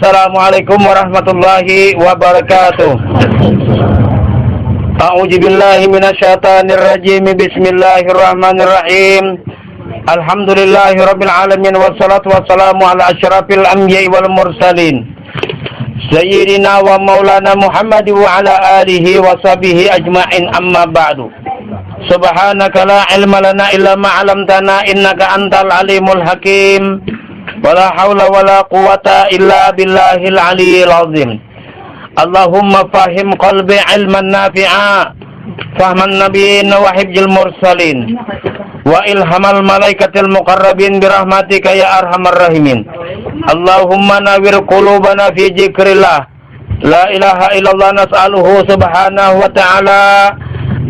Assalamualaikum warahmatullahi wabarakatuh. A'udzubillahi minasyaitonirrajim. Bismillahirrahmanirrahim. Alhamdulillahirabbil alamin wassalatu wassalamu ala asyrafil anbiya'i wal mursalin. Sayyidina wa maulana Muhammad wa ala alihi wa sahbihi ajma'in, amma ba'du. Subhanaka la ilma lana illa ma 'allamtana innaka antal alimul hakim. Wala haula wala quwata illa billahil aliyyil azim. Allahumma fahim qalbi ilman nafi'a, fahman nabiyyin wa hifzil mursalin, wa ilhamal malaikatil muqarrabin birahmatika ya arhamar rahimin. Allahumma nawwir qulubana fi dzikrillah. La ilaha illallah nas'aluhu subhanahu wa ta'ala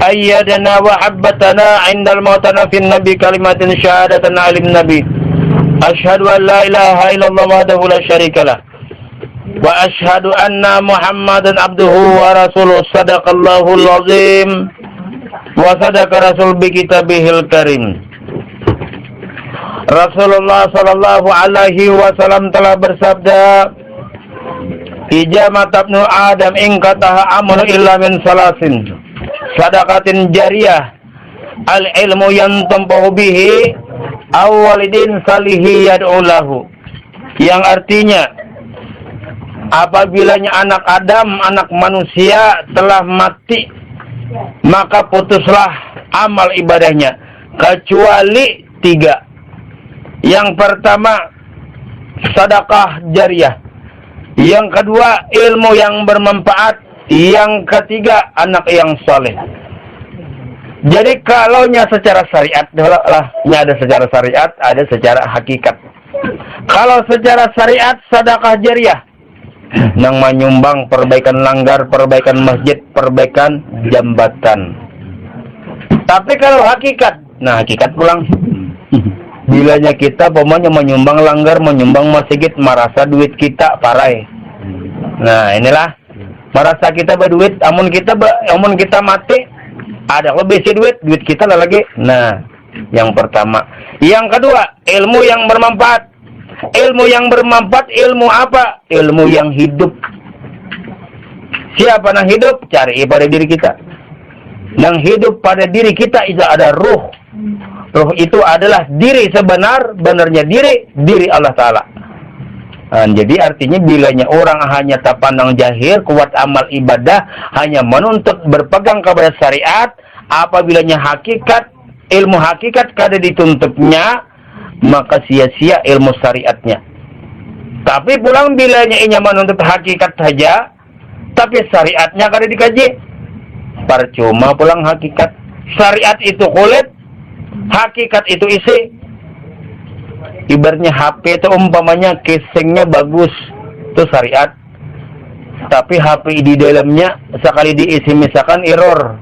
ayyadana wa habbatana indal mautana fin nabi kalimatin syahadatan alim nabi. Asyhadu an la ilaha illallah wahdahu la syarikalah wa asyhadu anna Muhammadan abduhu wa rasuluh. Sadaqallahul azim wa sadaqa rasul bi kitabihil karim. Rasulullah sallallahu alaihi wasallam telah bersabda, "Ijama tabnu Adam in qataha amru illa min salasin. Sadaqatin jariyah, al ilmu yantafahu bihi, awwalidin salihi yad'u lahu." Yang artinya, apabila anak Adam, anak manusia telah mati, maka putuslah amal ibadahnya kecuali 3. Yang pertama, sedekah jariyah. Yang kedua, ilmu yang bermanfaat. Yang ketiga, anak yang saleh. Jadi kalaunya secara syariat, ada secara syariat, ada secara hakikat. Kalau secara syariat, sedekah jariyah yang menyumbang perbaikan langgar, perbaikan masjid, perbaikan jambatan. Tapi kalau hakikat, hakikat pulang. Bilanya kita pokoknya menyumbang langgar, menyumbang masjid, merasa duit kita parai. Nah, inilah merasa kita berduit, amun kita mati, ada lebih si duit kita lagi. Nah, yang pertama. Yang kedua, ilmu yang bermanfaat. Ilmu yang bermanfaat, ilmu apa? Ilmu yang hidup. Siapa yang hidup? Cari pada diri kita. Yang hidup pada diri kita itu ada ruh. Ruh itu adalah diri sebenar-benarnya diri Allah Ta'ala. Jadi artinya bilanya orang hanya tak pandang jahir, kuat amal ibadah, hanya menuntut berpegang kepada syariat, apabilanya hakikat, ilmu hakikat kada dituntutnya, maka sia-sia ilmu syariatnya. Tapi pulang bilanya inya menuntut hakikat saja, tapi syariatnya kada dikaji, percuma pulang hakikat. Syariat itu kulit, hakikat itu isi. Ibaratnya HP itu umpamanya casingnya bagus, itu syariat. Tapi HP di dalamnya sekali diisi misalkan error.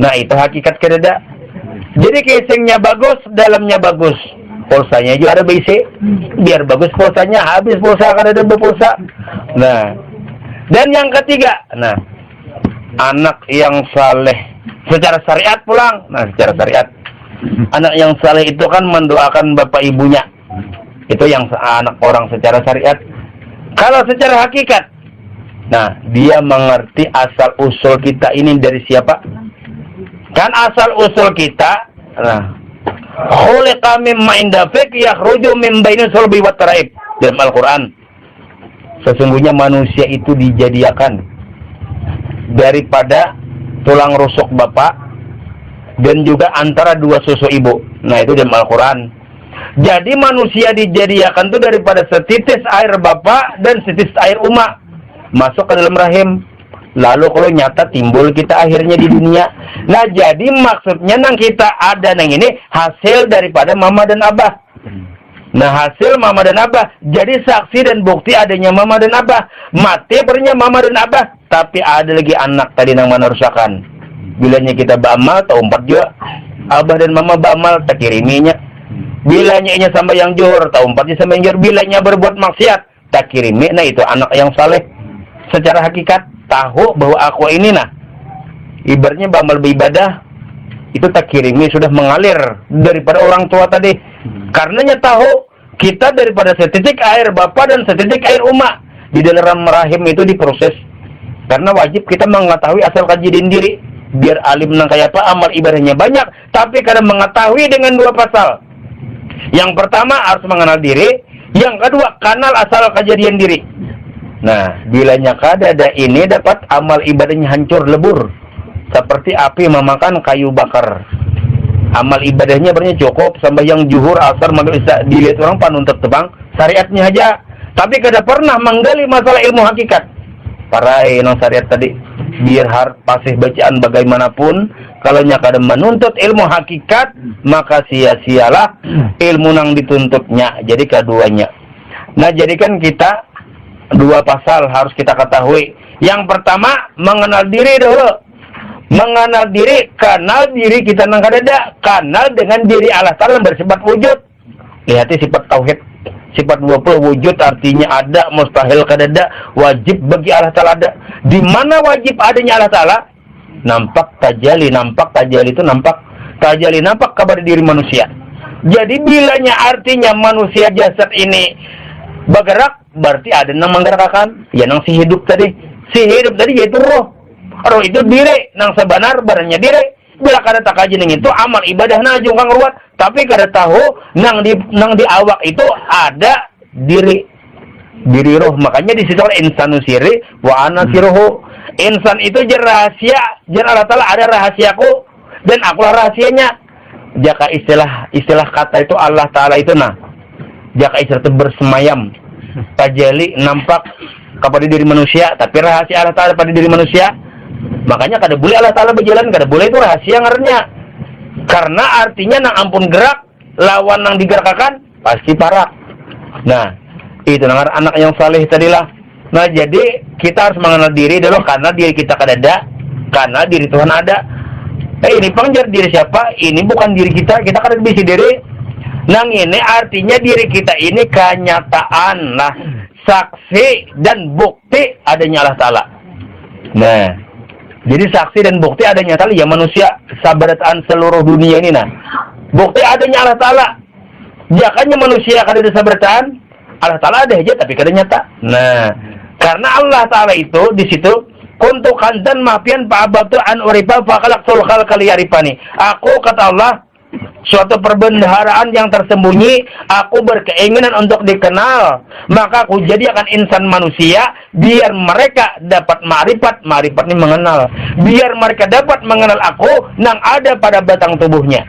Nah, itu hakikat kededa. Jadi casingnya bagus, dalamnya bagus, pulsanya juga ada BC. Biar bagus pulsanya, habis pulsa kada ada berpulsa. Nah, dan yang ketiga, anak yang saleh secara syariat pulang. Secara syariat, anak yang saleh itu kan mendoakan bapak ibunya. Itu yang anak orang secara syariat. Kalau secara hakikat, dia mengerti asal usul kita ini dari siapa? Kan asal usul kita, khuliqa mimma inda fik yakhruju min baini sulbi wat taraib. Dalam Al-Quran, sesungguhnya manusia itu dijadikan daripada tulang rusuk bapak dan juga antara 2 susu ibu. Itu dalam Al-Quran. Jadi manusia dijadikan itu daripada setitis air bapak dan setitis air umak masuk ke dalam rahim. Lalu kalau nyata timbul kita akhirnya di dunia. Jadi maksudnya kita ada ini hasil daripada mama dan abah. Hasil mama dan abah. Jadi saksi dan bukti adanya mama dan abah. Mati pernya mama dan abah. Tapi ada lagi anak tadi yang menerusakan. Bilanya kita beramal, tak umpat juga. Abah dan mama beramal, tak kiriminya. Bilanya inya sama yang johor, tak umpatnya sama yang johor. Bilanya berbuat maksiat, tak kirimi. Itu anak yang saleh. Secara hakikat, tahu bahwa aku ini ibaratnya beramal beribadah, itu tak kirimi sudah mengalir daripada orang tua tadi. Karenanya tahu kita daripada setitik air bapa dan setitik air umma di dalam rahim itu diproses. Karena wajib kita mengetahui asal kejadian diri. Biar alim nang kayak apa, amal ibadahnya banyak, tapi kadang mengetahui dengan 2 pasal. Yang pertama harus mengenal diri, yang kedua kenal asal kejadian diri. Nah, bilanya kadada ini dapat amal ibadahnya hancur lebur. Seperti api memakan kayu bakar. Amal ibadahnya berarti cukup sembahyang zuhur, asar, maghrib, isya, dilihat orang panuntut tebang, syariatnya aja. Tapi kada pernah menggali masalah ilmu hakikat. Parai no syariat tadi, biar pasih bacaan bagaimanapun, kalau kada menuntut ilmu hakikat, maka sia-sialah ilmu nang dituntutnya. Jadi keduanya. Nah, jadikan kita 2 pasal harus kita ketahui. Yang pertama, mengenal diri dulu. Mengenal diri, kenal diri kita nang kadada, kenal dengan diri Allah Ta'ala bersifat wujud. Lihat sifat tauhid, sifat 20 wujud artinya ada, mustahil kadada, wajib bagi Allah Ta'ala ada. Di mana wajib adanya Allah Ta'ala? Nampak tajali itu nampak tajali nampak kepada diri manusia. Jadi bilanya artinya manusia jasad ini bergerak, berarti ada yang menggerakkan, ya nang si hidup tadi. Si hidup tadi yaitu roh. Roh itu diri, nang sebenar badannya diri. Bila kada tak kaji itu amal ibadah na jungkang ruwat, tapi kada tahu nang di awak itu ada diri roh. Makanya di situ insanu siri wa ana siruhu. Insan itu jar rahasia, jar Allah Ta'ala ada rahasiaku dan akulah rahasianya. Jaka istilah kata itu Allah Ta'ala itu jaka istilah itu bersemayam, tajali nampak kepada diri manusia, tapi rahasia Allah Ta'ala pada diri manusia. Makanya kada boleh Allah Ta'ala berjalan, kada boleh itu rahasia ngarannya. Karena artinya nang ampun gerak, lawan nang digerakkan pasti parah. Nah, itu nang anak yang saleh tadilah. Nah, jadi kita harus mengenal diri dulu, karena diri kita kada ada, karena diri Tuhan ada. Ini pangjar diri siapa? Ini bukan diri kita kada bisa diri. Nang ini artinya diri kita ini kenyataan lah, saksi dan bukti adanya Allah Ta'ala. Nah, jadi saksi dan bukti adanya Allah ya manusia sabarataan seluruh dunia ini bukti adanya Allah Ta'ala. Jakanya manusia kada ada sabarataan, Allah Ta'ala ada aja tapi kada nyata. Nah, karena Allah Ta'ala itu di situ kuntu kanzan mafian fa'abatu an urifa fa'khalaqtul khalqa liyarifani. Aku kata Allah suatu perbendaharaan yang tersembunyi, aku berkeinginan untuk dikenal, maka aku jadikan insan manusia biar mereka dapat ma'rifat ini mengenal, biar mereka dapat mengenal aku nang ada pada batang tubuhnya.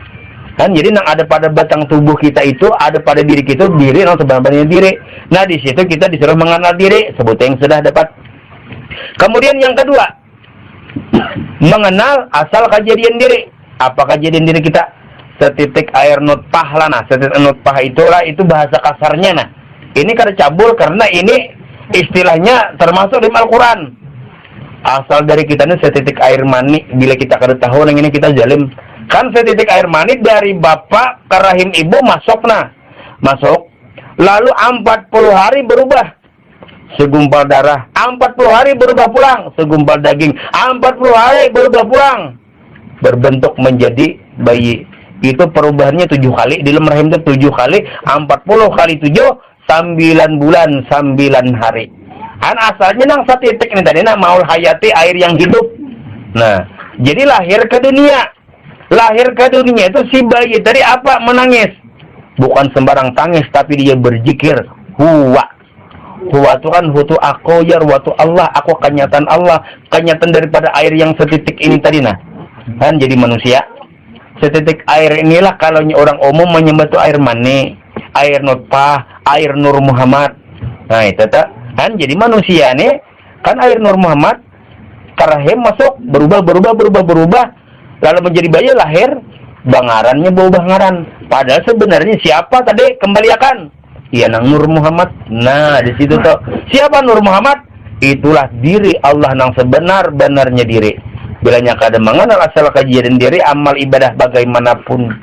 Kan jadi nang ada pada batang tubuh kita itu, ada pada diri kita, diri nang sebenarnya diri. Nah, di situ kita disuruh mengenal diri, sebut yang sudah dapat. Kemudian yang kedua, mengenal asal kejadian diri. Apa kejadian diri kita? Setitik air nutfah lah setitik nutfah itulah, itu bahasa kasarnya Ini kada cabul karena ini istilahnya termasuk di Al-Quran. Asal dari kita ini setitik air mani, bila kita kada tahu nang ini kita zalim. Kan setitik air mani dari bapak ke rahim ibu masuk lalu 40 hari berubah segumpal darah, 40 hari berubah pulang segumpal daging, 40 hari berubah pulang berbentuk menjadi bayi. Itu perubahannya 7 kali, di dalam rahim itu 7 kali, 40 kali 7 9 bulan 9 hari. Kan asalnya nang setitik ini tadi maul hayati, air yang hidup. Nah, jadi lahir ke dunia itu si bayi tadi apa? Menangis. Bukan sembarang tangis, tapi dia berzikir huwa itu kan hutu aku ya watu Allah, aku kenyataan Allah, kenyataan daripada air yang setitik ini tadi kan jadi manusia. Setitik air inilah kalau orang umum menyebut itu air mani, air nutfah, air Nur Muhammad. Nah, itu kan jadi manusia nih kan air Nur Muhammad karahim masuk berubah lalu menjadi bayi lahir, bangarannya berubah ngaran. Padahal sebenarnya siapa tadi kembaliakan? Ya nang Nur Muhammad. Nah, di situ tuh siapa Nur Muhammad? Itulah diri Allah nang sebenar-benarnya diri. Bilanya kada mengenal asal kejadian diri, amal ibadah bagaimanapun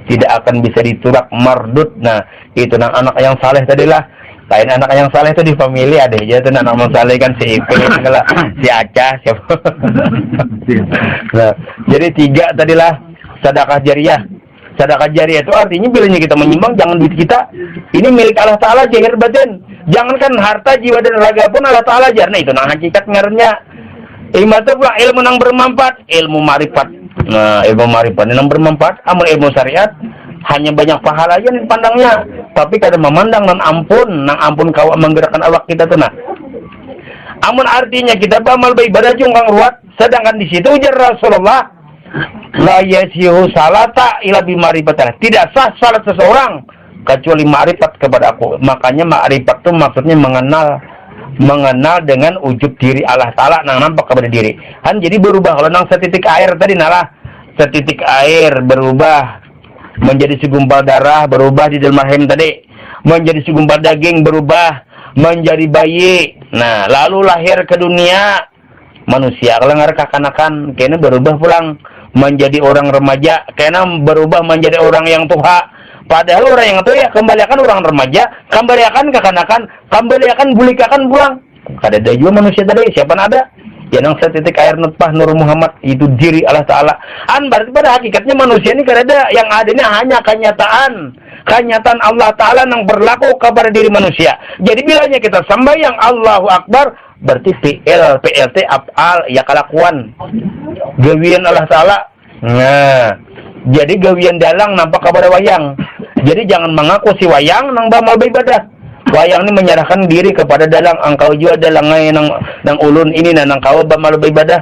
tidak akan bisa ditolak mardut. Nah, itu nang anak yang saleh tadilah. Lain anak yang saleh itu di famili ada aja tuh anak yang saleh kan si Ipin, si Acah, siapa. Nah, jadi 3 tadilah sedekah jariah. Sedekah jariah itu artinya bilanya kita menyumbang, jangan duit kita. Ini milik Allah Ta'ala, zahir batin. Jangankan harta, jiwa, dan raga pun Allah Ta'ala jar. Nah, itu nah hakikat ngarnya. Imata pula ilmu yang bermanfaat, ilmu marifat. Nah, ilmu marifat yang bermanfaat, amal ilmu syariat hanya banyak pahala aja nih pandangnya. Tapi kadang memandang nang ampun kau menggerakkan awak kita tuh nah. Amun artinya kita beramal beribadah jungkang ruat, sedangkan di situ ujar Rasulullah, la yasihu salata ila bimarifatillah. Tidak sah salat seseorang kecuali ma'rifat kepada aku. Makanya ma'rifat itu maksudnya mengenal dengan ujub diri Allah Ta'ala nang nampak kepada diri. Kan jadi berubah. Kalau nang setitik air tadi nalah setitik air berubah menjadi segumpal darah, berubah di dalam rahim tadi menjadi segumpal daging, berubah menjadi bayi. Nah, lalu lahir ke dunia manusia. Kalau kekanakan kayaknya berubah pulang menjadi orang remaja, kayaknya berubah menjadi orang yang tua. Padahal orang yang tua ya kembalikan orang remaja, kembalikan kekanakan, kembalikan bulikakan pulang. Kada ada juga manusia tadi, siapa ada? Ya nang setitik air nutfah Nur Muhammad itu diri Allah Ta'ala. Berarti pada hakikatnya manusia ini kada ada, yang adanya hanya kenyataan Allah Ta'ala yang berlaku kepada diri manusia. Jadi bilanya kita sembahyang Allahu Akbar, berarti PLT af'al ya kelakuan gawian Allah Ta'ala. Nah, jadi gawian dalang nampak kepada wayang. Jadi jangan mengaku si wayang nang bamal beribadah. Wayang ini menyerahkan diri kepada dalang. Engkau juga dalangnya nang ulun ini nang kau bamal beribadah.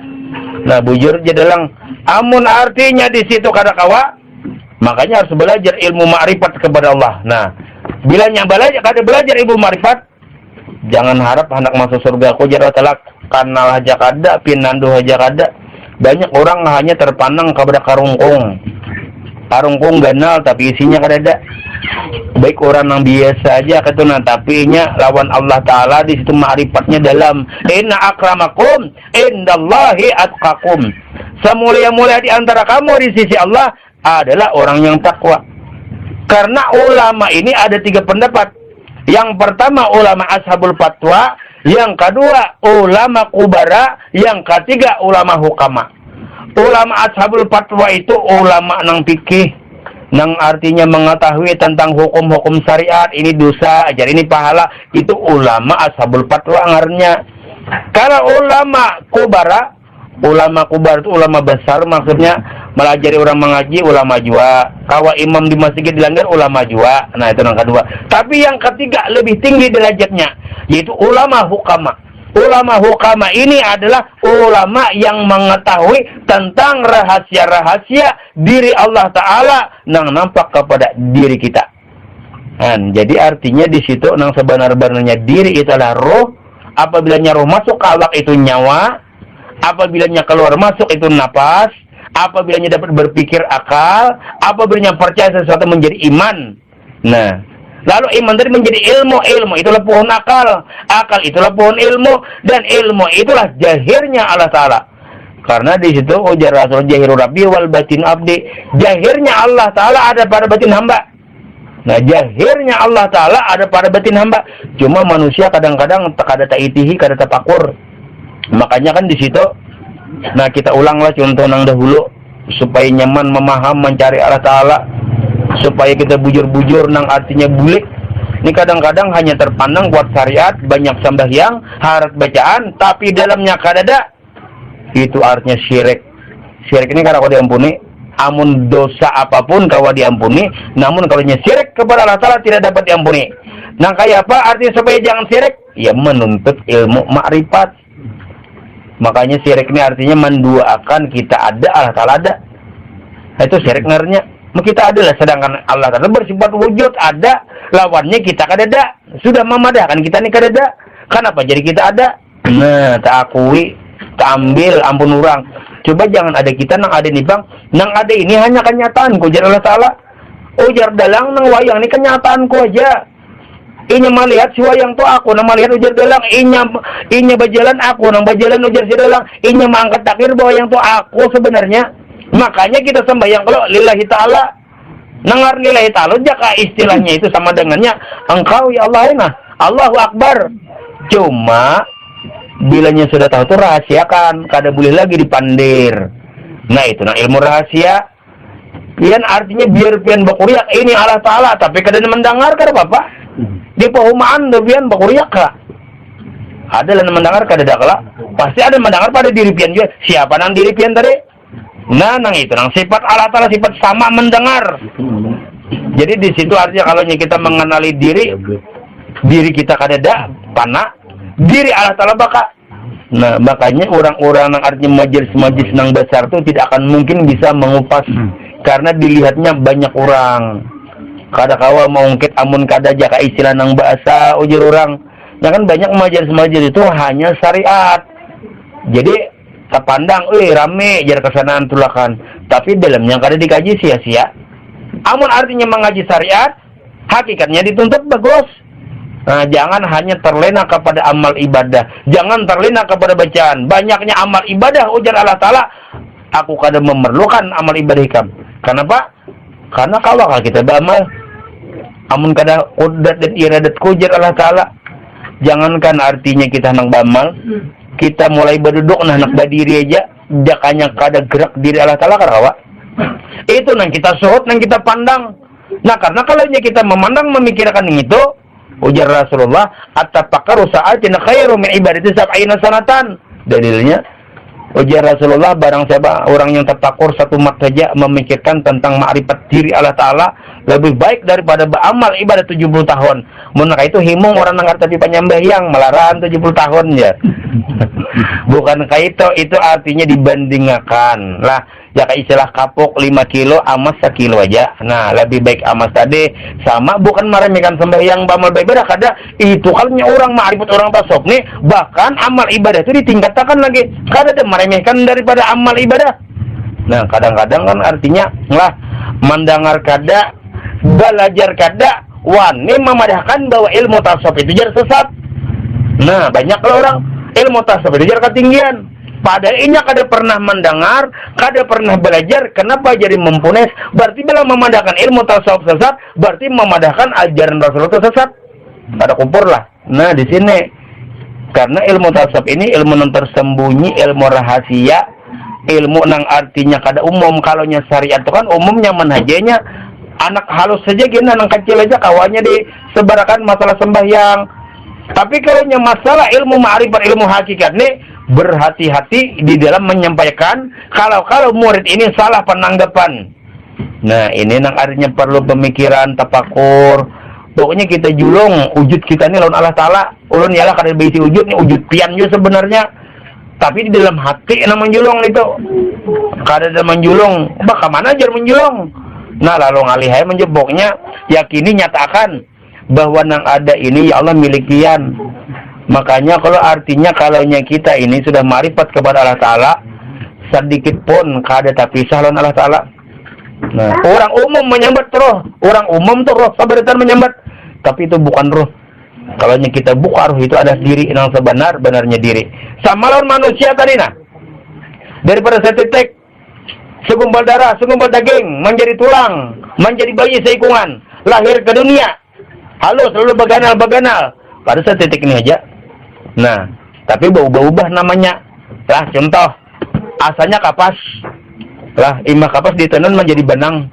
Nah, bujur aja dalang. Amun artinya di situ kada kawa, makanya harus belajar ilmu ma'rifat kepada Allah. Nah, bilanya kada belajar ilmu ma'rifat, jangan harap anak masuk surga aku jara telak kanal aja kada, pinandu aja kada. Banyak orang hanya terpandang kepada karungkung ganal tapi isinya kada ada. Baik orang yang biasa aja ketuna tapi nya lawan Allah Ta'ala di situ ma'rifatnya dalam. Inna akramakum indallahi atqakum. Semulia-mulia di antara kamu di sisi Allah adalah orang yang takwa. Karena ulama ini ada 3 pendapat. Yang pertama ulama ashabul fatwa, yang kedua ulama kubara, yang ketiga ulama hukama. Ulama ashabul fatwa itu ulama nang fikih, nang artinya mengetahui tentang hukum-hukum syariat, ini dosa, ajar ini pahala, itu ulama ashabul fatwa ngarnya. Kalau ulama kubara itu ulama besar, maksudnya melajari orang mengaji, ulama jua. Kawa imam di masjid dilanggar, ulama jua. Nah, itu yang kedua. Tapi yang ketiga lebih tinggi derajatnya, yaitu ulama hukama. Ulama hukama ini adalah ulama yang mengetahui tentang rahasia-rahasia diri Allah Ta'ala yang nampak kepada diri kita. Dan jadi artinya di situ nang sebenar-benarnya diri itu adalah roh. Apabila roh masuk ke awak itu nyawa. Apabila keluar masuk itu napas. Apabila dapat berpikir akal. Apabila percaya sesuatu menjadi iman. Nah, lalu iman tadi menjadi ilmu. Ilmu itulah pohon akal. Akal itulah pohon ilmu. Dan ilmu itulah jahirnya Allah Ta'ala. Karena di situ ujar Rasul jahiru rabbi wal batin abdi. Jahirnya Allah Ta'ala ada pada batin hamba. Nah, jahirnya Allah Ta'ala ada pada batin hamba. Cuma manusia kadang-kadang kada ta'itihi, kada tapakur. Makanya kan di situ, nah kita ulanglah contoh nang dahulu supaya nyaman memaham mencari Allah Ta'ala, supaya kita bujur-bujur nang artinya bulik. Ini kadang-kadang hanya terpandang buat syariat, banyak sembahyang, harap bacaan, tapi dalamnya kada ada. Itu artinya syirik. Syirik ini kada kau diampuni. Amun dosa apapun kau diampuni, namun kalau syirik kepada Allah Ta'ala tidak dapat diampuni. Nah, kayak apa artinya supaya jangan syirik? Ya menuntut ilmu ma'rifat. Makanya syirik ini artinya menduakan kita ada, Allah Ta'ala ada. Itu syirik ngarnya. Kita ada lah, sedangkan Allah Ta'ala bersifat wujud, ada. Lawannya kita kada ada. Sudah memadahkan kita ini kada ada. Kenapa jadi kita ada? Nah, tak akui, tak ambil, ampun orang. Coba jangan ada kita, nang ada nih bang. Nang ada ini hanya kenyataanku, ujar Allah Ta'ala. Ujar dalang, nang wayang ini kenyataanku aja. Inya melihat si wayang tu aku, nang melihat ujar dalang, inya berjalan aku, nang berjalan ujar si dalang, inya mengangkat takbir bahwa yang tu aku sebenarnya. Makanya kita sembahyang kalau lillahi ta'ala. Nangar lillahi ta'ala, jaka istilahnya itu sama dengannya engkau ya Allah ini, Allahu Akbar. Cuma bilanya sudah tahu itu rahasiakan, kada boleh lagi dipandir. Nah itu nah ilmu rahasia. Pian artinya biar pian bakuriak ini Allah Ta'ala, tapi kada mendengar kada Bapak. Di pahumaan pian bakuriak ka. Ada yang mendengar kada dakala. Pasti ada mendengar pada diri pian juga. Siapa nang diri pian tadi? Nah, nang itu nang sifat Allah Ta'ala, sifat sama mendengar. Jadi di situ artinya kalau kita mengenali diri kita kada ada pana, diri Allah Ta'ala baka. Nah, makanya orang-orang yang artinya majelis-majelis nang besar itu tidak akan mungkin bisa mengupas karena dilihatnya banyak orang. Kada kawa mengungkit amun kada jaka istilah nang bahasa ujur orang. Ya kan banyak majelis-majelis itu hanya syariat. Jadi terpandang, rame jar kesanaan tulakan. Tapi dalamnya kada dikaji sia-sia. Amun artinya mengaji syariat, hakikatnya dituntut bagus. Nah, jangan hanya terlena kepada amal ibadah. Jangan terlena kepada bacaan. Banyaknya amal ibadah, ujar Allah Ta'ala, aku kada memerlukan amal ibadah ikam. Kenapa? Karena kalau kita beramal, amun kada qudrat dan iradat ujar Allah Ta'ala. Jangankan artinya kita nang beramal, kita mulai berduduk nak berdiri aja, jakanya kada gerak diri Allah Ta'ala karawa. Itu nang kita suhut, nang kita pandang. Nah, karena kalau kita memandang, memikirkan itu, ujar Rasulullah, at-tafakkaru sa'atin khairu min ibadati sab'ina sanatan. Dalilnya, ujar Rasulullah, barang siapa orang yang tertakur satu mat saja memikirkan tentang ma'rifat diri Allah Ta'ala lebih baik daripada beramal ibadah 70 tahun. Menurut itu himung orang nangar tapi penyambahyang melarang 70 tahun ya. Bukan itu artinya dibandingkan lah. Ya kayak istilah kapok 5 kilo amas 1 kilo aja. Nah, lebih baik amas tadi sama, bukan meremehkan sembahyang amal ibadah kada. Itu kalnya orang ma'rifat orang tasawuf nih, bahkan amal ibadah itu ditingkatkan lagi. Kada ada meremehkan daripada amal ibadah. Nah, kadang-kadang kan artinya lah mendengar kada, belajar kada, wani memadahkan bahwa ilmu tasawuf itu jar sesat. Nah, banyak orang ilmu tasawuf itu jar ketinggian. Padahal inya kada pernah mendengar, kada pernah belajar, kenapa jadi mempunyai? Berarti bila memadahkan ilmu tasawuf sesat, berarti memadahkan ajaran Rasulullah sesat. Kada kumpur lah. Nah, di sini karena ilmu tasawuf ini ilmu yang tersembunyi, ilmu rahasia, ilmu nang artinya kada umum. Kalau nya syariat itu kan umumnya manhajnya anak halus saja gini, anak kecil aja kawannya disebarkan masalah sembahyang. Tapi kalau nya masalah ilmu ma'rifat, ilmu hakikat nih, berhati-hati di dalam menyampaikan kalau murid ini salah penanggapan. Nah, ini nang artinya perlu pemikiran, tafakur. Pokoknya kita julung wujud kita ini lawan Allah Ta'ala. Ulun ialah kada bisi wujud nih, wujud pian juga sebenarnya. Tapi di dalam hati nang menjulung itu. Kada ada menjulung. Bagaimana jar menjulung? Nah, lalu ngalihai menjeboknya, yakini nyatakan bahwa nang ada ini ya Allah milik pian. Makanya kalau artinya kalaunya kita ini sudah marifat kepada Allah Ta'ala, sedikit pun kada terpisah lawan Allah Ta'ala. Nah, orang umum menyambat roh, orang umum tuh roh sabaritan menyambat, tapi itu bukan roh. Kalaunya kita buka roh itu ada diri yang sebenar-benarnya diri. Sama lawan manusia tadi nah. Daripada setetek segumpal darah, segumpal daging menjadi tulang, menjadi bayi seikungan, lahir ke dunia. Halus lalu baganal. Pada setetek ini aja. Nah, tapi berubah-ubah namanya. Lah, contoh, asalnya kapas. Lah, imbah kapas ditenun menjadi benang.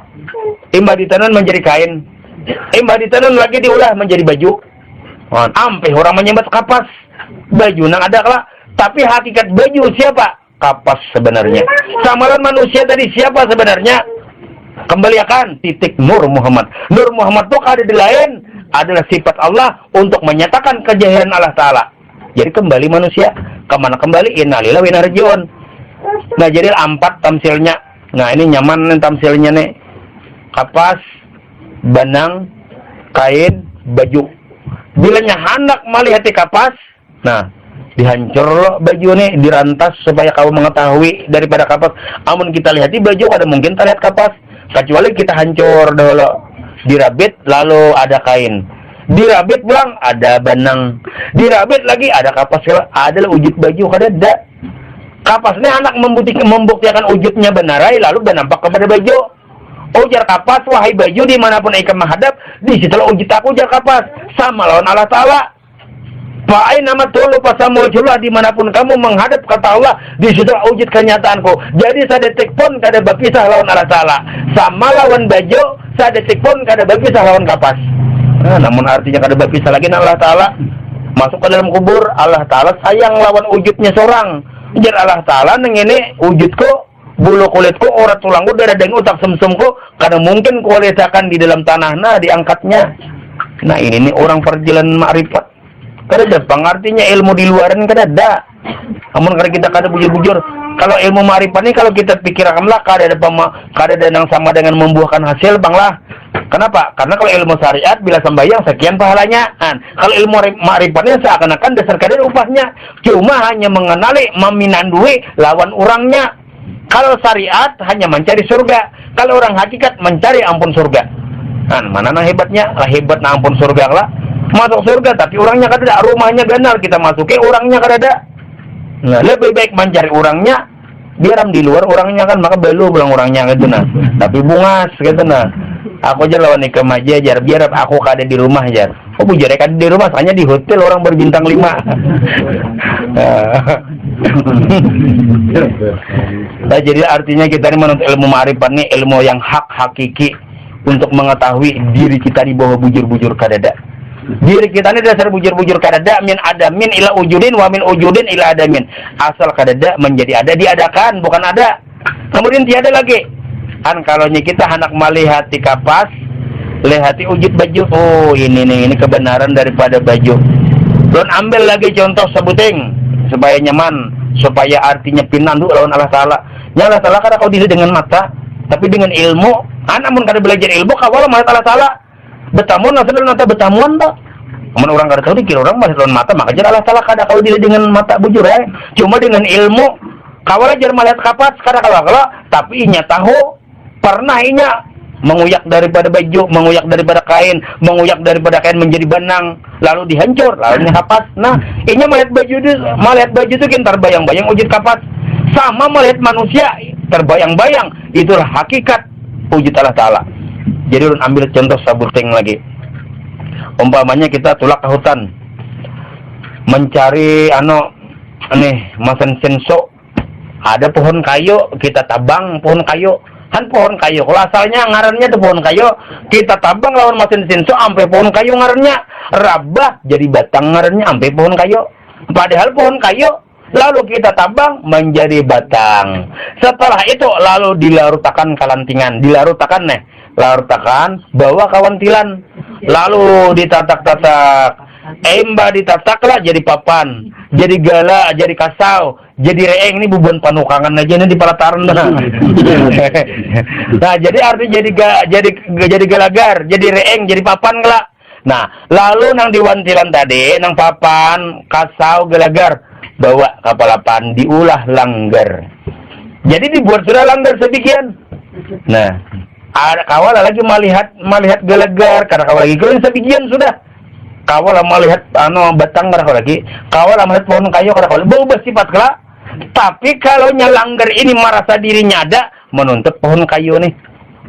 Imbah ditenun menjadi kain. Imbah ditenun lagi diolah menjadi baju. Ampe orang menyambat kapas. Baju nang ada lah. Tapi hakikat baju siapa? Kapas sebenarnya. Samaran manusia tadi siapa sebenarnya? Kembalikan titik Nur Muhammad. Nur Muhammad itu ada di lain. Adalah sifat Allah untuk menyatakan kejahilan Allah Ta'ala. Jadi kembali manusia. Kemana kembali? Innalillahi wa inna ilaihi raji'un. Nah, jadi 4 tamsilnya. Nah, ini nyaman nih tamsilnya nih. Kapas, benang, kain, baju. Bilanya hendak melihat kapas, nah, dihancur loh baju nih, dirantas supaya kamu mengetahui daripada kapas. Amun kita lihat di baju, ada mungkin kita lihat kapas. Kecuali kita hancur dulu. Dirabit lalu ada kain, dirabit pulang ada benang, dirabit lagi ada kapas, adalah wujud baju kada ada. Kapasnya anak membuktikan wujudnya benarai lalu bernampak kepada baju. Ujar kapas, wahai baju dimanapun ikam menghadap, di situlah wujud aku ujar kapas. Sama lawan Allah Ta'ala. Fa'ai nama tulu pasamujullah, dimanapun kamu menghadap kata Allah, di situ wujud kenyataanku. Jadi sadetik pun kada berpisah lawan Allah Ta'ala. Sama lawan baju, sadetik pun kada berpisah lawan kapas. Nah, namun artinya kada berpisah lagi dengan Allah Ta'ala. Masuk ke dalam kubur, Allah Ta'ala sayang lawan wujudnya seorang. Jadi Allah Ta'ala nengini wujudku, bulu kulitku, urat tulangku, darah daging, utak sumsumku, kada mungkin kualitakan di dalam tanah, nah diangkatnya. Nah ini nih orang perjalanan ma'rifat. Kada ada pengartinya ilmu di luaran kada ada. Namun kada kita kada bujur-bujur. Kalau ilmu ma'rifat ini kalau kita pikirkanlah kada ada yang sama dengan membuahkan hasil banglah. Kenapa? Karena kalau ilmu syariat bila sembahyang sekian pahalanya. Kalau ilmu ma'rifatnya seakan-akan dasar kadar upahnya. Cuma hanya mengenali meminandui lawan orangnya. Kalau syariat hanya mencari surga. Kalau orang hakikat mencari ampun surga. Mana hebatnya? Hebat na ampun surga lah. Masuk surga tapi orangnya kada ada, rumahnya ganal, kita masukin orangnya kada ada. Nah, lebih baik mencari orangnya, biar di luar orangnya kan maka belu bilang orangnya gitu nah. Tapi bungas gitu nah. Aku aja lawan ikam aja jar, biar aku kada di rumah jar. Oh bujar kada di rumah, hanya di hotel orang berbintang 5. Nah, jadi artinya kita ini menuntut ilmu ma'rifat ini ilmu yang hak hakiki untuk mengetahui diri kita di bawah bujur-bujur kadada. Diri kita ini dasar bujur-bujur kadada, min adamin ila ujudin wa min ujudin ila adamin. Asal kadada menjadi ada, diadakan bukan ada. Kemudian tiada lagi. Kan kalau kita hendak melihat kapas, lihat wujud baju. Oh, ini kebenaran daripada baju. Don ambil lagi contoh sebuting supaya nyaman, supaya artinya pinandu lawan Allah Taala. Yang Allah Taala kada kau dilihat dengan mata, tapi dengan ilmu. Namun kada belajar ilmu kawal melihat Allah Taala. Betamuan asal nata betamuan tak. Amun orang kada tahu dikira orang masih lawan mata, maka jar Allah Taala kada kau dilihat dengan mata bujur Cuma dengan ilmu kawal ajar melihat kapas kada kala tapi inya tahu pernah inya menguyak daripada baju, menguyak daripada kain, menguyak daripada kain menjadi benang, lalu dihancur, lalu kapas. Nah, inya melihat baju itu kan terbayang-bayang wujud kapas. Sama melihat manusia terbayang-bayang, itulah hakikat wujud Allah Taala. Jadi ulun ambil contoh sabuting lagi. Umpamanya kita tulak ke hutan mencari masan senso. Ada pohon kayu, kita tabang pohon kayu. Han pohon kayu, kalau asalnya ngarannya itu pohon kayu, kita tabang lawan mesin senso sampai pohon kayu ngarannya rabah jadi batang ngarannya sampai pohon kayu. Padahal pohon kayu lalu kita tabang menjadi batang. Setelah itu lalu dilarutakan kalantingan, larutakan bawa kawantilan, lalu ditatak-tatak. Mbak ditataklah jadi papan, jadi gala, jadi kasau, jadi reeng. Ini bubuan panukangan aja ini di pelataran nah. Nah, jadi artinya jadi galagar, jadi reeng, jadi papan gala. Nah, lalu nang diwantilan tadi, nang papan, kasau, galagar, bawa ke palapan, diulah langgar. Jadi dibuat sudah langgar sedemikian. Nah, ada kawal lagi melihat galagar, karena kawal lagi kalian sedemikian sudah. Kawal melihat batang kada lagi, kawal melihat pohon kayu kada lagi, bau bersifat kala. Tapi kalau nyalanggar ini merasa dirinya ada, menuntut pohon kayu nih.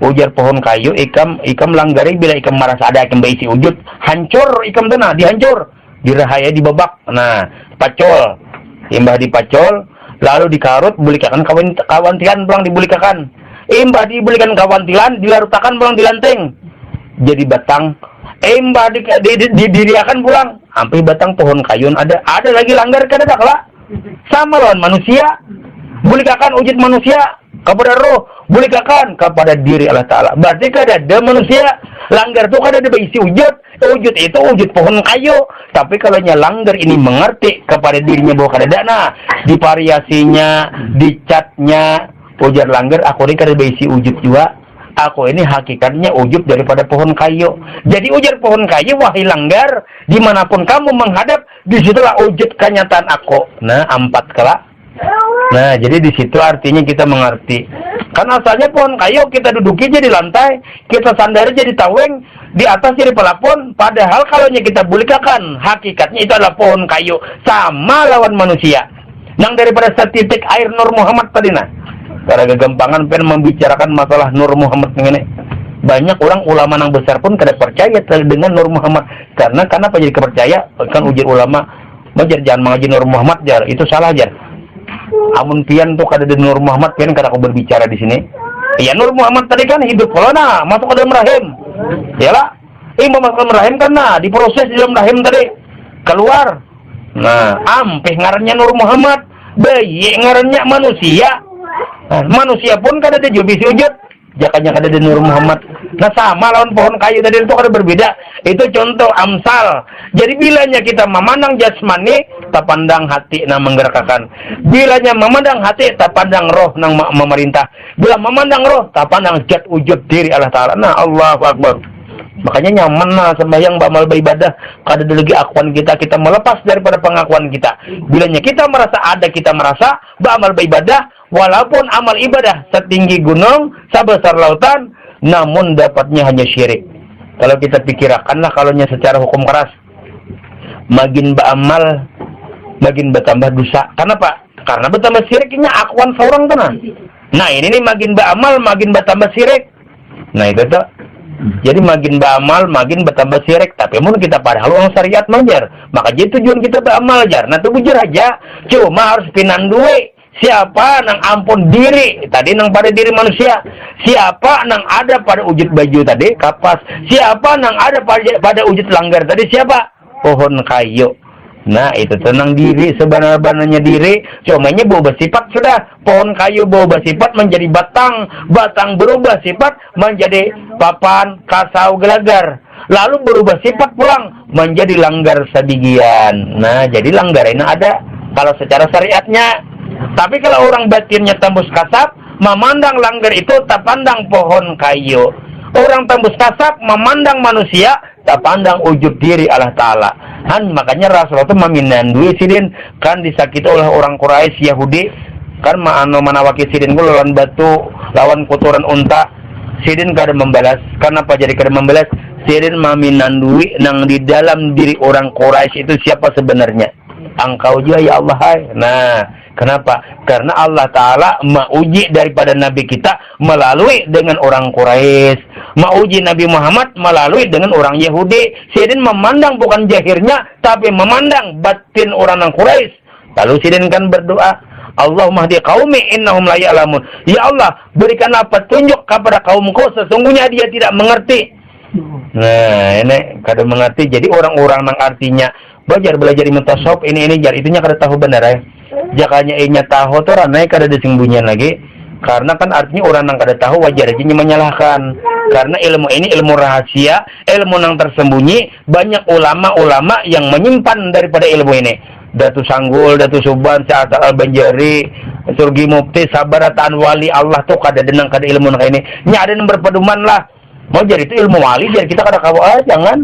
Ujar pohon kayu, ikam langgari bila ikam merasa ada, ikam baisi wujud, hancur ikam tanah, dihancur, dirahaya dibabak. Nah, pacol, imbah dipacol, lalu dikarut, bulikakan kawantilan pulang dibulikakan. Imbah dibulikakan kawantilan, dilarutakan pulang dilanting, jadi batang. Mbak didiriakan pulang sampai batang pohon kayun ada lagi langgar kada dakla. Sama lawan manusia, bulikakan wujud manusia kepada roh, bulikakan kepada diri Allah Taala. Berarti kada ada manusia langgar tu kada ada berisi wujud itu wujud pohon kayu. Tapi kalau langgar ini mengerti kepada dirinya bahwa kada ada, nah di variasinya, di catnya ujar langgar aku ini kada berisi wujud juga. Aku ini hakikatnya wujud daripada pohon kayu. Jadi ujar pohon kayu, wahai langgar, dimanapun kamu menghadap, disitulah wujud kenyataan aku. Nah, 4 kala. Nah, jadi di situ artinya kita mengerti. Kan asalnya pohon kayu kita duduki jadi lantai, kita sandari jadi taweng, di atas jadi pelapon. Padahal kalau kita bulikakan, hakikatnya itu adalah pohon kayu. Sama lawan manusia. Nang daripada setitik air Nur Muhammad tadi nah. Karena kegampangan pengen membicarakan masalah Nur Muhammad ini. Banyak orang ulama yang besar pun kada percaya dengan Nur Muhammad. Karena kenapa jadi kepercaya? Kan ujar ulama Majar jangan mengaji Nur Muhammad jar, itu salah jar. Amun pian tuh kada ada Nur Muhammad pian kada aku berbicara di sini. Ya Nur Muhammad tadi kan hidup kalau nah masuk ke dalam rahim. Yalah. Masuk ke dalam rahim kan nah diproses di dalam rahim tadi keluar. Nah, ampeh ngarannya Nur Muhammad, bayi ngarannya manusia. Nah, manusia pun kada ada juga bisa wujud. Jakanya kada ada Nur Muhammad. Nah sama lawan pohon kayu tadi itu kada berbeda. Itu contoh amsal. Jadi bilanya kita memandang jasmani, tak pandang hati nang menggerakkan. Bilanya memandang hati, tak pandang roh nang memerintah. Bila memandang roh, tak pandang zat wujud diri Allah Ta'ala. Nah Allahu Akbar. Makanya nyaman lah sembahyang beramal beribadah. Kada ada lagi akuan kita melepas daripada pengakuan kita. Bilanya kita merasa ada, kita merasa beramal beribadah, walaupun amal ibadah setinggi gunung, sebesar lautan, namun dapatnya hanya syirik. Kalau kita pikirkanlah kalaunya secara hukum keras, makin beramal, makin bertambah dosa. Kenapa? Karena bertambah syiriknya akuan seorang tanah. Nah ini nih makin beramal, makin bertambah syirik. Nah itu tuh. Jadi makin beramal, makin bertambah syirik. Tapi mun kita padahal orang syariat manjar, maka jadi tujuan kita beramal jar. Nah itu bujur aja. Cuma harus pinan duit. Siapa nang ampun diri tadi nang pada diri manusia. Siapa nang ada pada wujud baju tadi kapas. Siapa nang ada pada wujud langgar tadi siapa? Pohon kayu. Nah itu tenang diri sebenarnya diri. Cumanya berubah sifat sudah. Pohon kayu berubah sifat menjadi batang. Batang berubah sifat menjadi papan, kasau, gelagar. Lalu berubah sifat pulang menjadi langgar sebigian. Nah jadi langgar ini ada kalau secara syariatnya. Tapi kalau orang batinnya tembus kasap, memandang langgar itu tak pandang pohon kayu. Orang tembus kasap memandang manusia, tak pandang wujud diri Allah Ta'ala. Makanya Rasulullah itu meminandui sidin. Kan disakiti oleh orang Quraisy Yahudi. Kan manawaki sidin gue lawan batu, lawan kotoran unta. Sidin kada membalas. Kenapa jadi kada membalas? Sidin meminandui nang di dalam diri orang Quraisy itu siapa sebenarnya. Engkau juga ya Allah hai. Nah kenapa? Karena Allah Ta'ala mauji daripada Nabi kita melalui dengan orang Quraisy. Mauji Nabi Muhammad melalui dengan orang Yahudi. Sidin memandang bukan jahirnya, tapi memandang batin orang Quraisy. Lalu Sidin kan berdoa, Allahumma hdi qaumi innahum la ya'lamun. Ya Allah, berikanlah petunjuk kepada kaumku, sesungguhnya dia tidak mengerti. Nah, ini kada mengerti. Jadi orang-orang yang artinya belajar di mutasawuf ini jar itunya kada tahu benar ya. Jakanya inya tahu tuh ranai kada disembunyian lagi. Karena kan artinya orang yang kada tahu wajar aja menyalahkan. Karena ilmu ini ilmu rahasia, ilmu yang tersembunyi. Banyak ulama-ulama yang menyimpan daripada ilmu ini. Datu Sanggul, Datu Suban, Sa'ad Al-Banjari, Surgi Mufti, Sabarataan Wali Allah tuh kada denang kada ilmu kayak ini. Nya ada yang berpedoman lah. Mau jadi itu ilmu wali, jadi kita kada kawo jangan.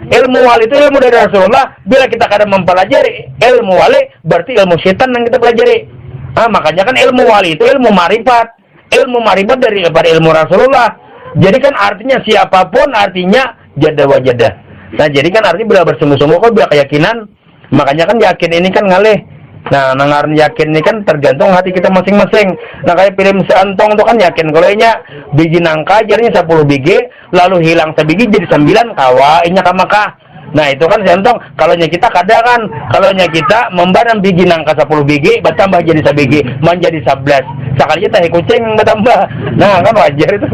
Ilmu wali itu ilmu dari Rasulullah. Bila kita kada mempelajari ilmu wali, berarti ilmu setan yang kita pelajari. Nah, makanya kan ilmu wali itu ilmu marifat. Ilmu marifat daripada ilmu Rasulullah. Jadi kan artinya siapapun artinya jada wajada. Nah, jadi kan artinya bila bersungguh-sungguh kok bila keyakinan. Makanya kan yakin ini kan ngalih. Nah, nangaran yakin ini kan tergantung hati kita masing-masing. Nah, kayak film seantong itu kan yakin. Kalau inya biji nangka jadinya 10 biji, lalu hilang sebiji jadi 9 kawa, inya kamaka. Nah, itu kan seantong. Kalau kita kada kan, kalau kita membarang biji nangka 10 biji, bertambah jadi 1 biji, menjadi 11. Sekali tahi kucing bertambah. Nah, kan wajar itu.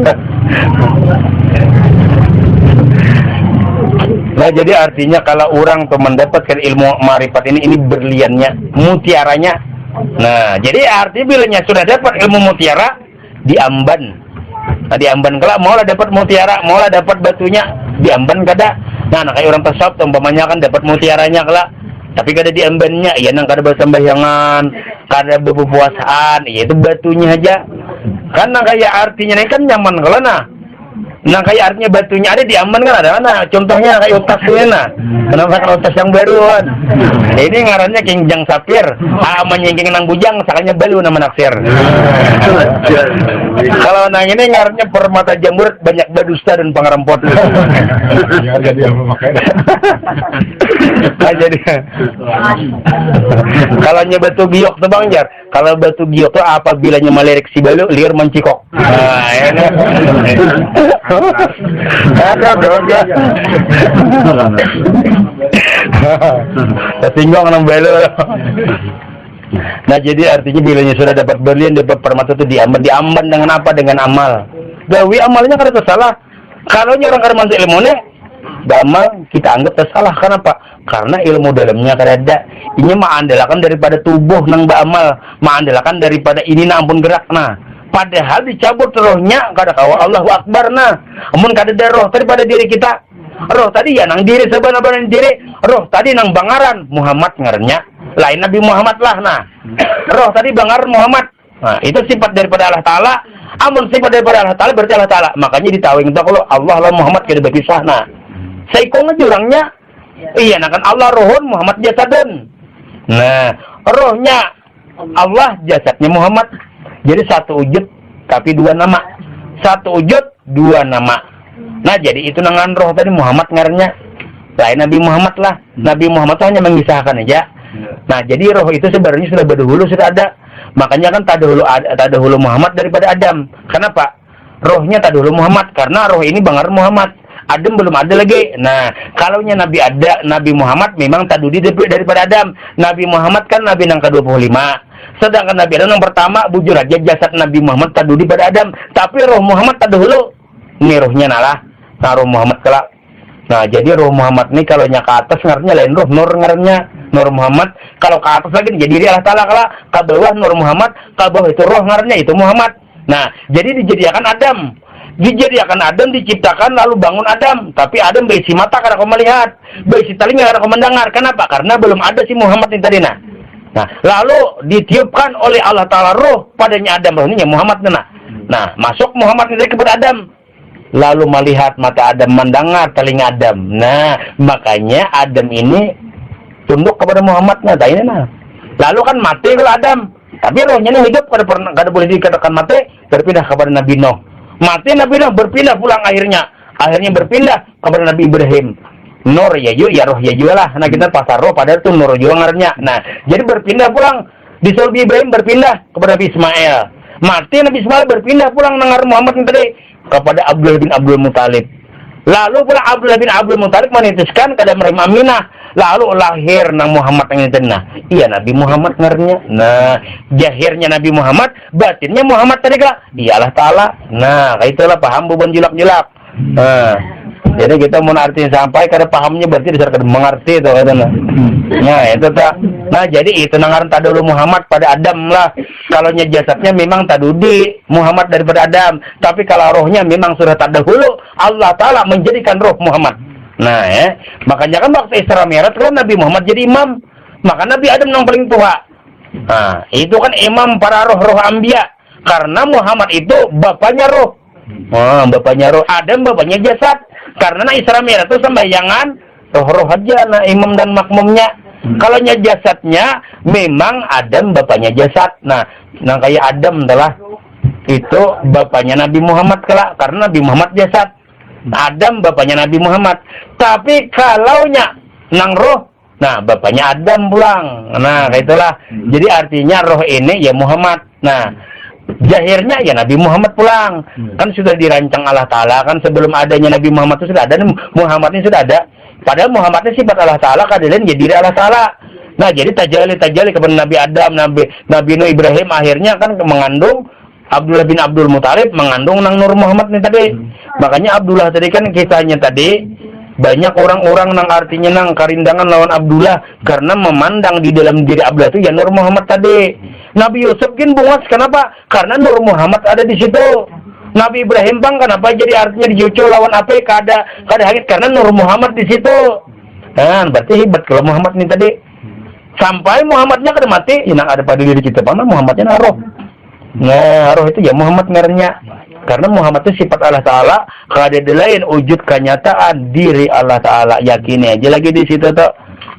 Nah, jadi artinya kalau orang tuh mendapatkan ilmu marifat ini berliannya, mutiaranya. Nah, jadi artinya bilanya sudah dapat ilmu mutiara, diamban. Nah, diamban kalau mau lah dapat mutiara, mau lah dapat batunya, diamban kada. Nah, kayak orang tasawuf umpamanya kan dapat mutiaranya kalau tapi kada diambannya, ya nang kada bersembahyangan, kada berpuasaan, ya itu batunya aja. Karena kayak artinya ini kan nyaman kalau nah kayak artinya batunya ada diaman kan ada mana contohnya kayak utasnya nah kenapa kalau utas yang baru kan ini ngarannya kingjang sapir menyingking nang bujang sakanya balu nama naksir. Kalau nang ini ngarannya permata jamur banyak badusta dan pangarempot. Nah, jadi kalau batu giok tuh bang jar kalau batu giok tuh apabila melirik si balu liar mencikok. Nah ini Tersinggung nang belo. Nah jadi artinya bilanya sudah dapat berlian, dapat permata itu diamban dengan apa? Dengan amal. Gawi amalnya kada tersalah. Kalau orang kada masuk ilmunya, amal kita anggap tersalah. Kenapa? Karena ilmu dalamnya kada ada. Ini mengandalkan daripada tubuh nang beramal, mengandalkan daripada ini na ampun gerak nah. Padahal dicabut rohnya kada kawa Allahu Akbar nah. Amun kada ada roh daripada diri kita. Roh tadi ya nang diri sebenarnya diri. Roh tadi nang bangaran Muhammad ngarannya. Lain Nabi Muhammad lah nah. Roh tadi bangaran Muhammad. Nah, itu sifat daripada Allah Ta'ala. Amun sifat daripada Allah Ta'ala berarti Allah Ta'ala. Makanya ditawing itu kalau Allah lah Muhammad kada berpisah nah. Saikong jurangnya. Iya nah kan Allah rohun Muhammad jasadun. Nah, rohnya Allah jasadnya Muhammad. Jadi satu wujud tapi dua nama. Satu wujud dua nama. Nah, jadi itu nangan roh tadi Muhammad ngarannya. Lain Nabi Muhammad lah. Nabi Muhammad hanya mengisahkan aja. Nah, jadi roh itu sebenarnya sudah berdahulu sudah ada. Makanya kan tadahulu Muhammad daripada Adam. Kenapa? Rohnya tadahulu Muhammad karena roh ini bangar Muhammad. Adam belum ada lagi. Nah, kalaunya Nabi Muhammad memang tadudi daripada Adam. Nabi Muhammad kan Nabi yang ke-25. Sedangkan Nabi Adam yang pertama bujur aja jasad Nabi Muhammad tadudi pada Adam. Tapi roh Muhammad tadahulu. Ini rohnya nalah. Nah, roh Muhammad kelak. Nah, jadi roh Muhammad ini kalau nya ke atas ngarannya lain roh, nur ngarannya. Nur Muhammad. Kalau ke atas lagi jadi diri Allah Ta'ala kelak. Ke bawah Nur Muhammad. Ke bawah itu roh ngarannya itu Muhammad. Nah, jadi dijadikan Adam. Dijadikan Adam, diciptakan lalu bangun Adam. Tapi Adam berisi mata karena kau melihat. Berisi telinga karena kau mendengar. Kenapa? Karena belum ada si Muhammad ini tadi nah. Nah, lalu ditiupkan oleh Allah Ta'ala roh padanya Adam. Roh ini Muhammad nah. Nah, masuk Muhammad ini kepada Adam. Lalu melihat mata Adam, mendengar telinga Adam. Nah, makanya Adam ini tunduk kepada Muhammad nah. Lalu kan mati kalau Adam. Tapi rohnya ini hidup kada boleh dikatakan mati, berpindah kepada Nabi Nuh. Mati Nabi Nuh berpindah pulang akhirnya berpindah kepada Nabi Ibrahim. Nur Yaju ya roh Yaju lah. Nah kita pasar roh padahal itu Nur juga ngarnya. Nah jadi berpindah pulang di Nabi Ibrahim berpindah kepada Nabi Ismail. Mati Nabi Ismail berpindah pulang nangar Muhammad tadi kepada Abdullah bin Abdul Muthalib. Lalu pula Abdullah bin Abdul Muthalib menitiskan kepada Maryam Aminah. Lalu lahir nang Muhammad yang nah. Iya Nabi Muhammad ngarnya. Nah, jahirnya Nabi Muhammad, batinnya Muhammad tadi kah? Iya Allah Ta'ala. Nah, itulah paham bukan julak-julak. Nah, jadi kita mau artiin sampai kada pahamnya berarti dasar kada mengerti itu katanya. Nah, itu tak. Nah, jadi itu nangaran tadulu Muhammad pada Adam lah. Kalau jasadnya memang tadudi Muhammad daripada Adam, tapi kalau rohnya memang sudah tadahulu Allah Ta'ala menjadikan roh Muhammad. Nah, makanya kan waktu Isra Mi'raj kan Nabi Muhammad jadi imam. Maka Nabi Adam yang paling tua. Nah, itu kan imam para roh-roh anbiya. Karena Muhammad itu bapaknya roh. Bapaknya roh. Adam bapaknya jasad. Karena Isra Mi'raj itu sembayangan roh-roh aja nah imam dan makmumnya. Kalau jasadnya memang Adam bapaknya jasad. Nah kayak Adam adalah itu bapaknya Nabi Muhammad kelak karena Nabi Muhammad jasad. Adam bapaknya Nabi Muhammad. Tapi kalaunya nang roh, nah bapaknya Adam pulang. Nah, itulah. Jadi artinya roh ini ya Muhammad. Nah, jahirnya ya Nabi Muhammad pulang. Kan sudah dirancang Allah Ta'ala kan sebelum adanya Nabi Muhammad itu sudah ada. Muhammad ini sudah ada. Padahal Muhammad ini sifat Allah Ta'ala, keadilan jadi diri Allah Ta'ala. Nah, jadi tajali kepada Nabi Adam, Nabi Nuh Ibrahim akhirnya kan mengandung Abdullah bin Abdul Muthalib mengandung nang Nur Muhammad nih tadi. Makanya Abdullah tadi kan kisahnya tadi banyak orang-orang nang artinya nang karindangan lawan Abdullah karena memandang di dalam diri Abdullah itu ya Nur Muhammad tadi. Nabi Yusuf kan bungas kenapa? Karena Nur Muhammad ada di situ. Nabi Ibrahim bang kenapa jadi artinya dijucul lawan apa? Kada hangit karena Nur Muhammad di situ. Nah, berarti hebat kalau Muhammad nih tadi. Sampai Muhammadnya kada mati, yang ada pada diri kita mana Muhammadnya naruh. Nah, roh itu ya Muhammad ngarannya. Karena Muhammad itu sifat Allah Ta'ala, kada lain wujud kenyataan diri Allah Ta'ala. Yakini aja lagi di situ tuh.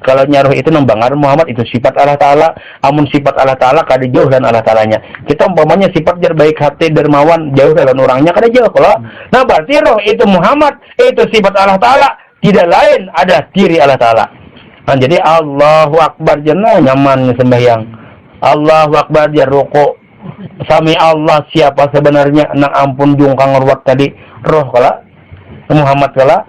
Kalau nyaruh itu nembangar Muhammad itu sifat Allah Ta'ala. Amun sifat Allah Ta'ala kada jauh dan Allah Ta'alanya. Kita umpamanya sifat baik hati dermawan jauh dan orangnya kada jauh kalau. Nah, berarti roh itu Muhammad, itu sifat Allah Ta'ala. Tidak lain ada diri Allah Ta'ala. Nah, jadi Allahu Akbar jenah nyaman sembahyang. Allahu Akbar dia rukuk. Sami Allah siapa sebenarnya nang ampun jungkang ruwat tadi roh kala Muhammad kala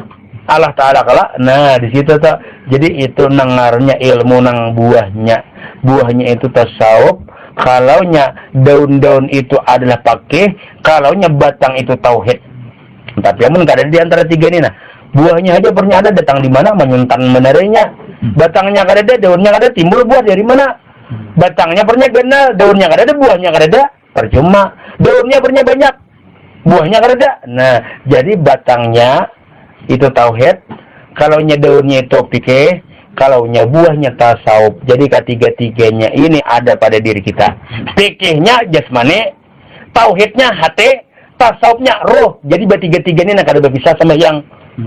Allah Ta'ala kala. Nah, di situ tuh. Jadi itu nangarnya ilmu nang buahnya. Buahnya itu tasawuf. Kalaunya daun-daun itu adalah pakai. Kalaunya batang itu tauhid. Tapi amun nggak ada di antara tiga ini. Nah, buahnya aja pernah ada datang di mana menyuntan menarenya. Batangnya nggak ada, daunnya nggak ada, timbul buah dari mana? Batangnya pernah ganda, daunnya nggak ada, buahnya nggak ada. Percuma. Daunnya pernah banyak, buahnya nggak ada. Nah, jadi batangnya itu tauhid, kalaunya daunnya itu fikih, kalaunya buahnya tasawuf. Jadi ketiga-tiganya ini ada pada diri kita. Fikihnya jasmani, tauhidnya hati, tasawufnya roh. Jadi bertiga-tiga ini nak ada bisa sama yang.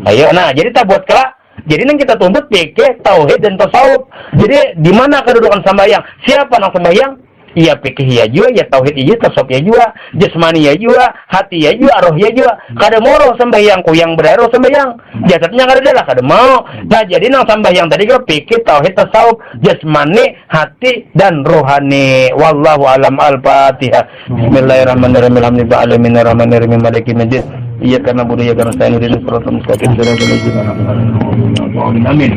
Ayo, nah jadi tak buat kelak. Jadi nang kita tuntut fikih, tauhid dan tasawuf. Jadi di mana kedudukan sembahyang? Siapa nang sembahyang? Iya fikih ya juga, ya tauhid ya juga, tasawuf ya juga, jasmani ya juga, hati ya juga, roh ya juga. Kada mau roh sembahyangku yang beraro sembahyang, jasadnya kada lah kada mau. Nah jadi nang sembahyang tadi kalau fikih, tauhid, tasawuf, jasmani, hati dan rohani. Wallahu alam. Al-Fatihah. Bismillahirrahmanirrahim. Alhamdulillahi alamin arrahmanirrahim maliki yaumiddin. Iya karena budaya karena saya nurin surat al-mustaqim. Amin.